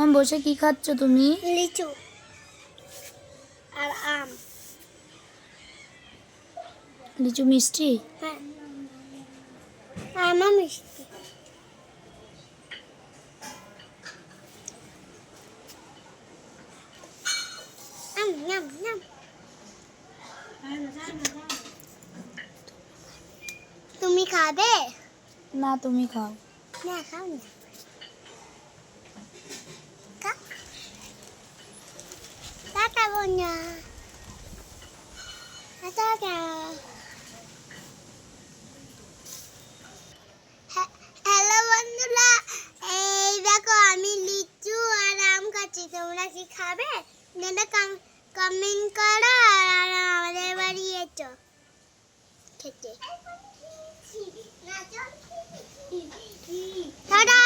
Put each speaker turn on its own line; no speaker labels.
এখন বসে কি খাচ্ছ তুমি?
লিচু আর আম।
লিচু মিষ্টি?
হ্যাঁ, আমও মিষ্টি। আম নাম নাম। তুমি খাবে?
না, তুমি খাও।
না, খাও না। খাও। টাটা বোনা। টাটা। হ্যালো বন্ধুরা, এই দেখো আমি লিচু আর আম খাচ্ছি। তোমরা কি খাবে? কমেন্ট করো আর আমাদের বাড়ি এসো খেতে। টাটা।